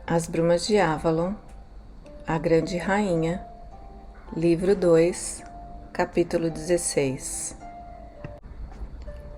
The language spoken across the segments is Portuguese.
As Brumas de Avalon, A Grande Rainha, Livro 2, Capítulo 16.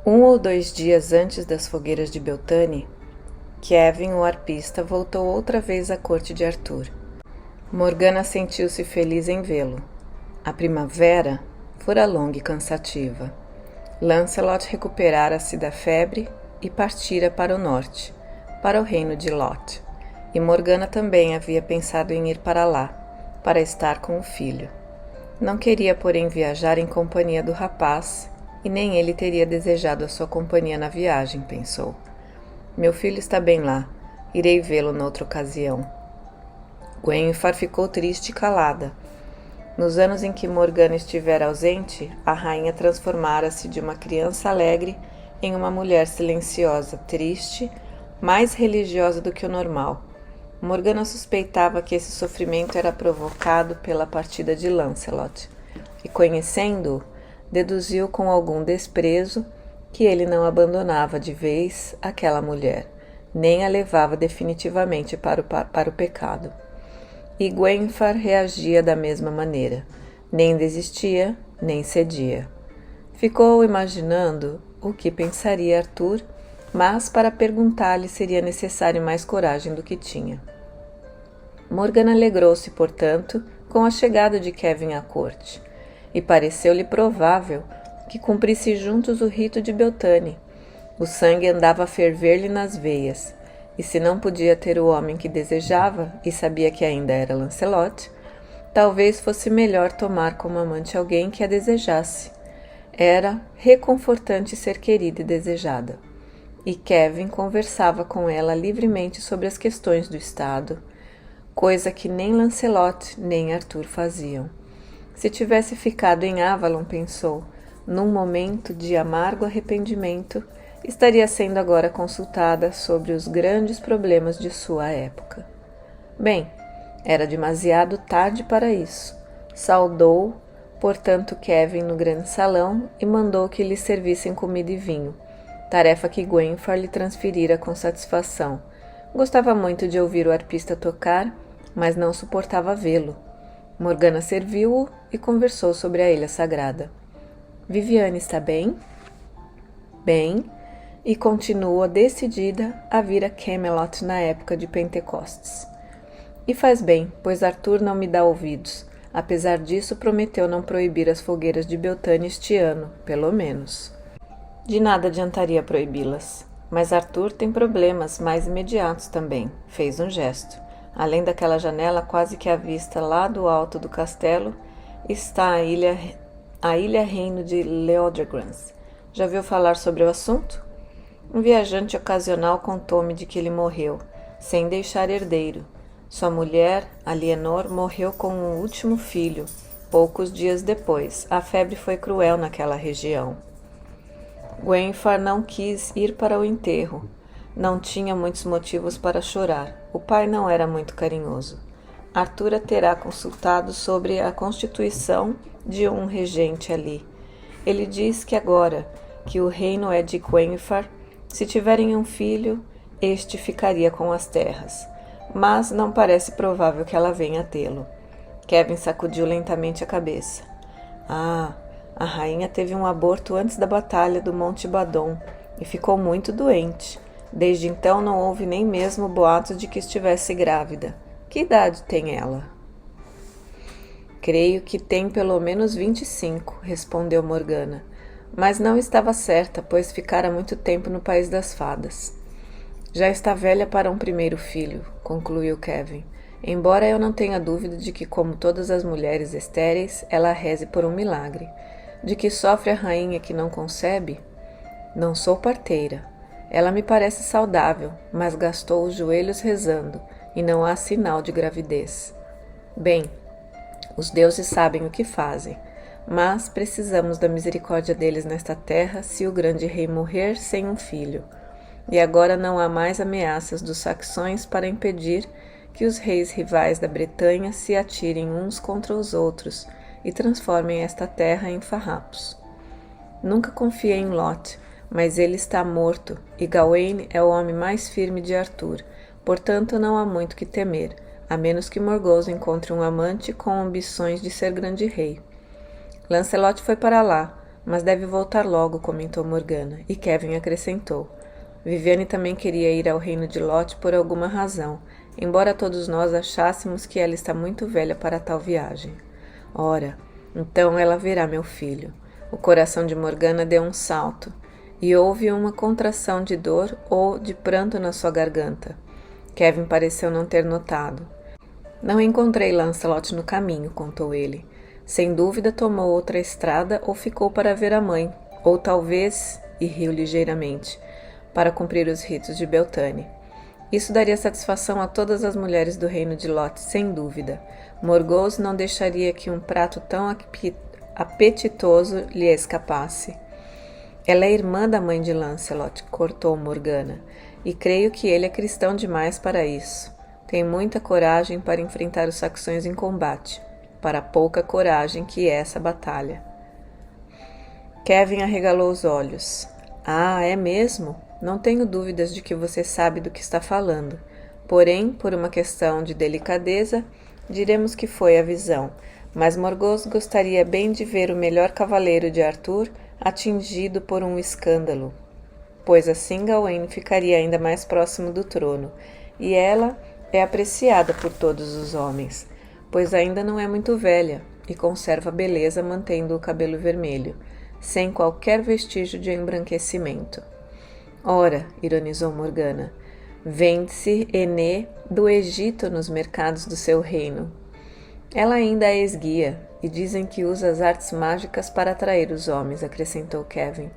1 ou 2 dias antes das fogueiras de Beltane, Kevin, o arpista, voltou outra vez à corte de Arthur. Morgana sentiu-se feliz em vê-lo. A primavera fora longa e cansativa. Lancelot recuperara-se da febre e partira para o norte, para o reino de Lot. E Morgana também havia pensado em ir para lá, para estar com o filho. Não queria, porém, viajar em companhia do rapaz, e nem ele teria desejado a sua companhia na viagem, pensou. Meu filho está bem lá, irei vê-lo noutra ocasião. Gwenfar ficou triste e calada. Nos anos em que Morgana estivera ausente, a rainha transformara-se de uma criança alegre em uma mulher silenciosa, triste, mais religiosa do que o normal. Morgana suspeitava que esse sofrimento era provocado pela partida de Lancelot, e conhecendo-o, deduziu com algum desprezo que ele não abandonava de vez aquela mulher, nem a levava definitivamente para o pecado. E Gwenfar reagia da mesma maneira, nem desistia, nem cedia. Ficou imaginando o que pensaria Arthur, mas para perguntar-lhe seria necessário mais coragem do que tinha. Morgana alegrou-se, portanto, com a chegada de Kevin à corte, e pareceu-lhe provável que cumprisse juntos o rito de Beltane. O sangue andava a ferver-lhe nas veias, e se não podia ter o homem que desejava, e sabia que ainda era Lancelot, talvez fosse melhor tomar como amante alguém que a desejasse. Era reconfortante ser querida e desejada. E Kevin conversava com ela livremente sobre as questões do Estado, coisa que nem Lancelot nem Arthur faziam. Se tivesse ficado em Avalon, pensou, num momento de amargo arrependimento, estaria sendo agora consultada sobre os grandes problemas de sua época. Bem, era demasiado tarde para isso. Saudou, portanto, Kevin no grande salão e mandou que lhe servissem comida e vinho, tarefa que Gwenfar lhe transferira com satisfação. Gostava muito de ouvir o arpista tocar, mas não suportava vê-lo. Morgana serviu-o e conversou sobre a ilha sagrada. Viviane está bem? Bem, e continua decidida a vir a Camelot na época de Pentecostes. E faz bem, pois Arthur não me dá ouvidos. Apesar disso, prometeu não proibir as fogueiras de Beltane este ano, pelo menos. De nada adiantaria proibi-las. Mas Arthur tem problemas mais imediatos também, fez um gesto. Além daquela janela quase que à vista lá do alto do castelo, está a ilha reino de Leodegrance. Já viu falar sobre o assunto? Um viajante ocasional contou-me de que ele morreu, sem deixar herdeiro. Sua mulher, Alienor, morreu com um último filho, poucos dias depois. A febre foi cruel naquela região. Gwenfar não quis ir para o enterro. Não tinha muitos motivos para chorar. O pai não era muito carinhoso. Arthur a terá consultado sobre a constituição de um regente ali. Ele diz que agora que o reino é de Gwenfar, se tiverem um filho, este ficaria com as terras. Mas não parece provável que ela venha a tê-lo. Kevin sacudiu lentamente a cabeça. A rainha teve um aborto antes da batalha do Monte Badon e ficou muito doente. Desde então não houve nem mesmo boatos de que estivesse grávida. Que idade tem ela? Creio que tem pelo menos 25, respondeu Morgana. Mas não estava certa, pois ficara muito tempo no País das Fadas. Já está velha para um primeiro filho, concluiu Kevin. Embora eu não tenha dúvida de que, como todas as mulheres estéreis, ela reze por um milagre. De que sofre a rainha que não concebe? Não sou parteira. Ela me parece saudável, mas gastou os joelhos rezando, e não há sinal de gravidez. Bem, os deuses sabem o que fazem, mas precisamos da misericórdia deles nesta terra se o grande rei morrer sem um filho. E agora não há mais ameaças dos saxões para impedir que os reis rivais da Bretanha se atirem uns contra os outros e transformem esta terra em farrapos. Nunca confiei em Lot, mas ele está morto, e Gawain é o homem mais firme de Arthur, portanto não há muito que temer, a menos que Morgause encontre um amante com ambições de ser grande rei. Lancelot foi para lá, mas deve voltar logo, comentou Morgana, e Kevin acrescentou. Viviane também queria ir ao reino de Lot por alguma razão, embora todos nós achássemos que ela está muito velha para tal viagem. Ora, então ela verá meu filho. O coração de Morgana deu um salto, e houve uma contração de dor ou de pranto na sua garganta. Kevin pareceu não ter notado. Não encontrei Lancelot no caminho, contou ele. Sem dúvida tomou outra estrada ou ficou para ver a mãe, ou talvez, e riu ligeiramente, para cumprir os ritos de Beltane. Isso daria satisfação a todas as mulheres do reino de Lot, sem dúvida. Morgause não deixaria que um prato tão apetitoso lhe escapasse. Ela é irmã da mãe de Lancelot, cortou Morgana, e creio que ele é cristão demais para isso. Tem muita coragem para enfrentar os saxões em combate, para pouca coragem que é essa batalha. Kevin arregalou os olhos. Ah, é mesmo? Não tenho dúvidas de que você sabe do que está falando. Porém, por uma questão de delicadeza, diremos que foi a visão. Mas Morgause gostaria bem de ver o melhor cavaleiro de Arthur atingido por um escândalo, pois assim Gawain ficaria ainda mais próximo do trono, e ela é apreciada por todos os homens, pois ainda não é muito velha e conserva beleza mantendo o cabelo vermelho, sem qualquer vestígio de embranquecimento. Ora, ironizou Morgana, vende-se Enê do Egito nos mercados do seu reino. Ela ainda é esguia, e dizem que usa as artes mágicas para atrair os homens, acrescentou Kevin.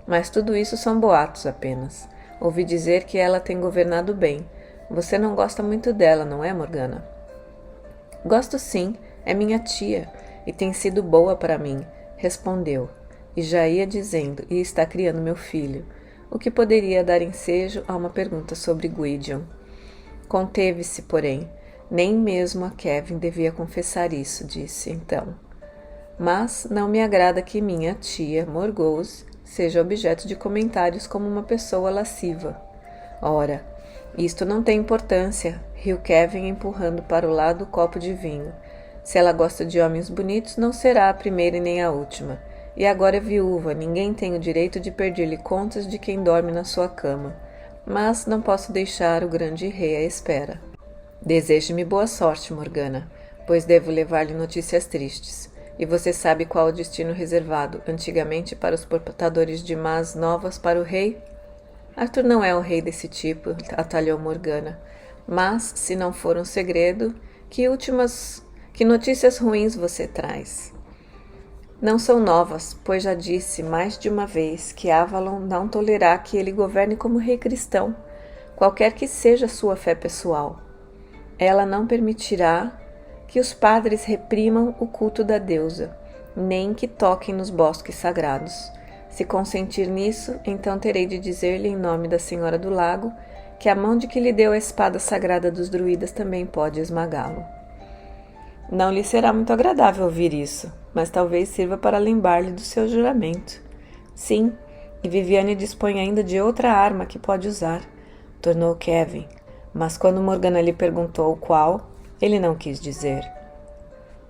Mas tudo isso são boatos apenas. Ouvi dizer que ela tem governado bem. Você não gosta muito dela, não é, Morgana? Gosto sim, é minha tia, e tem sido boa para mim, respondeu. E já ia dizendo, e está criando meu filho, o que poderia dar ensejo a uma pergunta sobre Gwydion. Conteve-se, porém. Nem mesmo a Kevin devia confessar isso, disse então. Mas não me agrada que minha tia, Morgause, seja objeto de comentários como uma pessoa lasciva. Ora, isto não tem importância, riu Kevin empurrando para o lado o copo de vinho. Se ela gosta de homens bonitos, não será a primeira e nem a última. E agora é viúva, ninguém tem o direito de pedir-lhe contas de quem dorme na sua cama. Mas não posso deixar o grande rei à espera. Deseje-me boa sorte, Morgana, pois devo levar-lhe notícias tristes. E você sabe qual o destino reservado, antigamente para os portadores de más novas para o rei? Arthur não é um rei desse tipo, atalhou Morgana. Mas, se não for um segredo, que notícias ruins você traz? Não são novas, pois já disse mais de uma vez que Avalon não tolerará que ele governe como rei cristão, qualquer que seja sua fé pessoal. Ela não permitirá que os padres reprimam o culto da deusa, nem que toquem nos bosques sagrados. Se consentir nisso, então terei de dizer-lhe em nome da Senhora do Lago que a mão de que lhe deu a espada sagrada dos druidas também pode esmagá-lo. Não lhe será muito agradável ouvir isso, mas talvez sirva para lembrar-lhe do seu juramento. Sim, e Viviane dispõe ainda de outra arma que pode usar, tornou Kevin. Mas quando Morgana lhe perguntou qual, ele não quis dizer.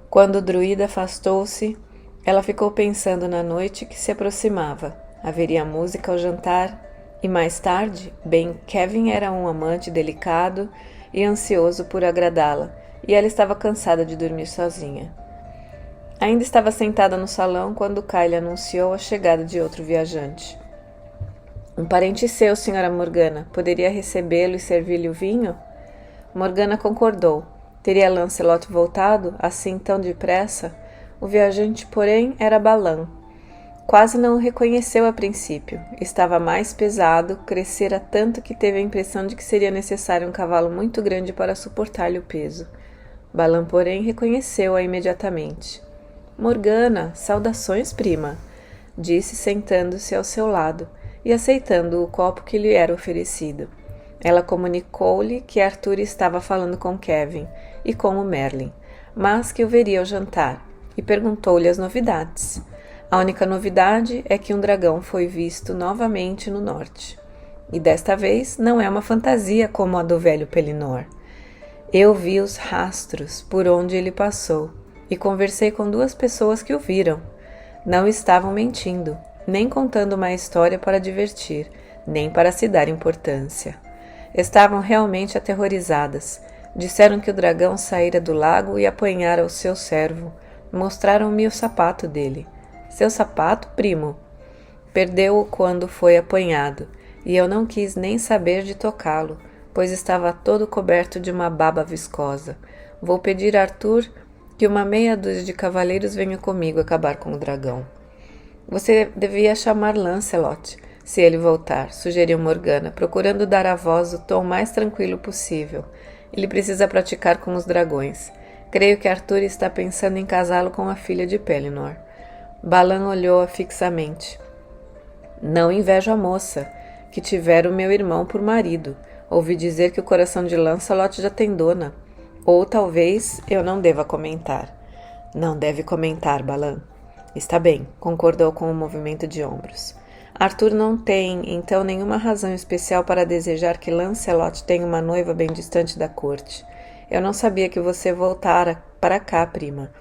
Quando o druida afastou-se, ela ficou pensando na noite que se aproximava. Haveria música ao jantar, e mais tarde, bem, Kevin era um amante delicado e ansioso por agradá-la, e ela estava cansada de dormir sozinha. Ainda estava sentada no salão quando Kyle anunciou a chegada de outro viajante. Um parente seu, senhora Morgana, poderia recebê-lo e servir-lhe o vinho? Morgana concordou. Teria Lancelot voltado, assim tão depressa? O viajante, porém, era Balan. Quase não o reconheceu a princípio. Estava mais pesado, crescera tanto que teve a impressão de que seria necessário um cavalo muito grande para suportar-lhe o peso. Balan, porém, reconheceu-a imediatamente. Morgana, saudações, prima, disse sentando-se ao seu lado e aceitando o copo que lhe era oferecido. Ela comunicou-lhe que Arthur estava falando com Kevin e com o Merlin, mas que o veria ao jantar, e perguntou-lhe as novidades. A única novidade é que um dragão foi visto novamente no norte. e desta vez não é uma fantasia como a do velho Pellinor. Eu vi os rastros por onde ele passou e conversei com 2 pessoas que o viram. Não estavam mentindo, nem contando uma história para divertir, nem para se dar importância. Estavam realmente aterrorizadas. Disseram que o dragão saíra do lago e apanhara o seu servo. Mostraram-me o sapato dele. Seu sapato, primo? Perdeu-o quando foi apanhado, e eu não quis nem saber de tocá-lo, pois estava todo coberto de uma baba viscosa. Vou pedir a Arthur que uma meia dúzia de cavaleiros venha comigo acabar com o dragão. Você devia chamar Lancelot, se ele voltar, sugeriu Morgana, procurando dar à voz o tom mais tranquilo possível. Ele precisa praticar com os dragões. Creio que Arthur está pensando em casá-lo com a filha de Pellinor. Balan olhou-a fixamente. Não invejo a moça, que tivera o meu irmão por marido. Ouvi dizer que o coração de Lancelot já tem dona. Ou talvez eu não deva comentar. Não deve comentar, Balan. Está bem, concordou com um movimento de ombros. Arthur não tem, então, nenhuma razão especial para desejar que Lancelot tenha uma noiva bem distante da corte. Eu não sabia que você voltara para cá, prima.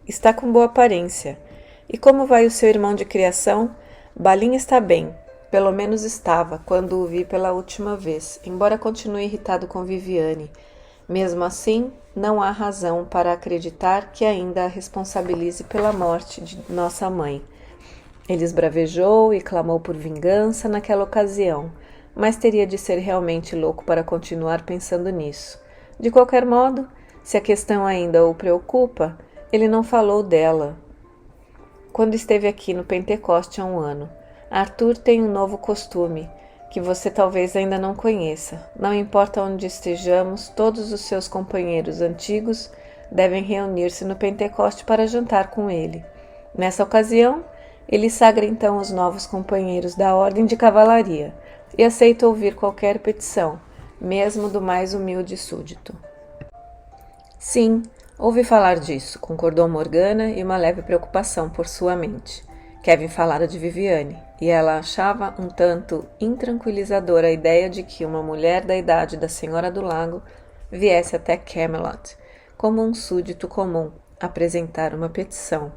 Está com boa aparência. E como vai o seu irmão de criação? Balin está bem. Pelo menos estava, quando o vi pela última vez, embora continue irritado com Viviane. Mesmo assim, não há razão para acreditar que ainda a responsabilize pela morte de nossa mãe. Ele esbravejou e clamou por vingança naquela ocasião, mas teria de ser realmente louco para continuar pensando nisso. De qualquer modo, se a questão ainda o preocupa, ele não falou dela quando esteve aqui no Pentecoste há 1 ano. Arthur tem um novo costume, que você talvez ainda não conheça. Não importa onde estejamos, todos os seus companheiros antigos devem reunir-se no Pentecoste para jantar com ele. Nessa ocasião, ele sagra então os novos companheiros da Ordem de Cavalaria e aceita ouvir qualquer petição, mesmo do mais humilde súdito. Sim, ouvi falar disso, concordou Morgana e uma leve preocupação por sua mente. Kevin falara de Viviane, e ela achava um tanto intranquilizadora a ideia de que uma mulher da idade da Senhora do Lago viesse até Camelot, como um súdito comum, apresentar uma petição.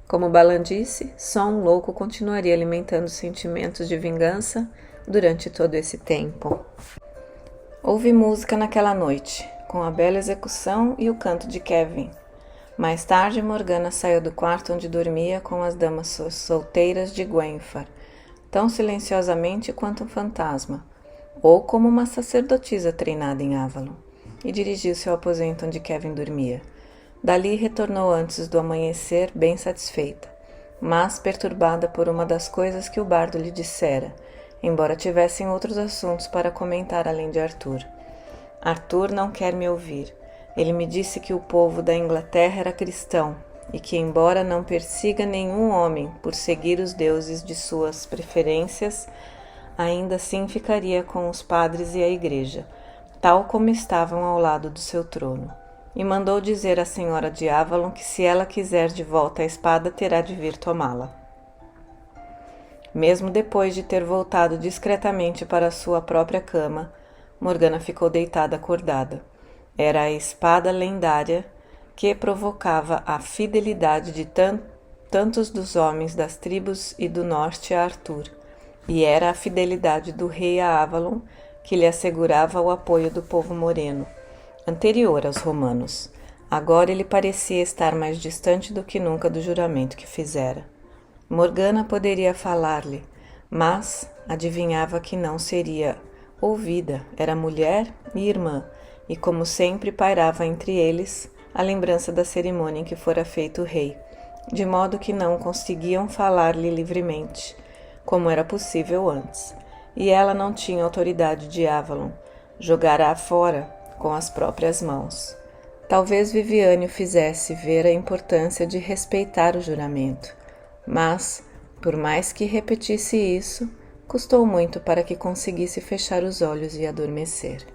Como Balan disse, só um louco continuaria alimentando sentimentos de vingança durante todo esse tempo. Houve música naquela noite, com a bela execução e o canto de Kevin. Mais tarde, Morgana saiu do quarto onde dormia com as damas solteiras de Gwenfar, tão silenciosamente quanto um fantasma, ou como uma sacerdotisa treinada em Avalon, e dirigiu-se ao aposento onde Kevin dormia. Dali retornou antes do amanhecer, bem satisfeita, mas perturbada por uma das coisas que o bardo lhe dissera, embora tivessem outros assuntos para comentar além de Arthur. Arthur não quer me ouvir. Ele me disse que o povo da Inglaterra era cristão e que, embora não persiga nenhum homem por seguir os deuses de suas preferências, ainda assim ficaria com os padres e a igreja, tal como estavam ao lado do seu trono. E mandou dizer à senhora de Avalon que, se ela quiser de volta a espada, terá de vir tomá-la. Mesmo depois de ter voltado discretamente para sua própria cama, Morgana ficou deitada acordada. Era a espada lendária que provocava a fidelidade de tantos dos homens das tribos e do norte a Arthur, e era a fidelidade do rei a Avalon que lhe assegurava o apoio do povo moreno, anterior aos romanos. Agora ele parecia estar mais distante do que nunca do juramento que fizera. Morgana poderia falar-lhe, mas adivinhava que não seria ouvida. Era mulher e irmã, e como sempre pairava entre eles a lembrança da cerimônia em que fora feito o rei, de modo que não conseguiam falar-lhe livremente, como era possível antes, e ela não tinha autoridade de Avalon, jogara-a fora com as próprias mãos. Talvez Viviane o fizesse ver a importância de respeitar o juramento, mas, por mais que repetisse isso, custou muito para que conseguisse fechar os olhos e adormecer.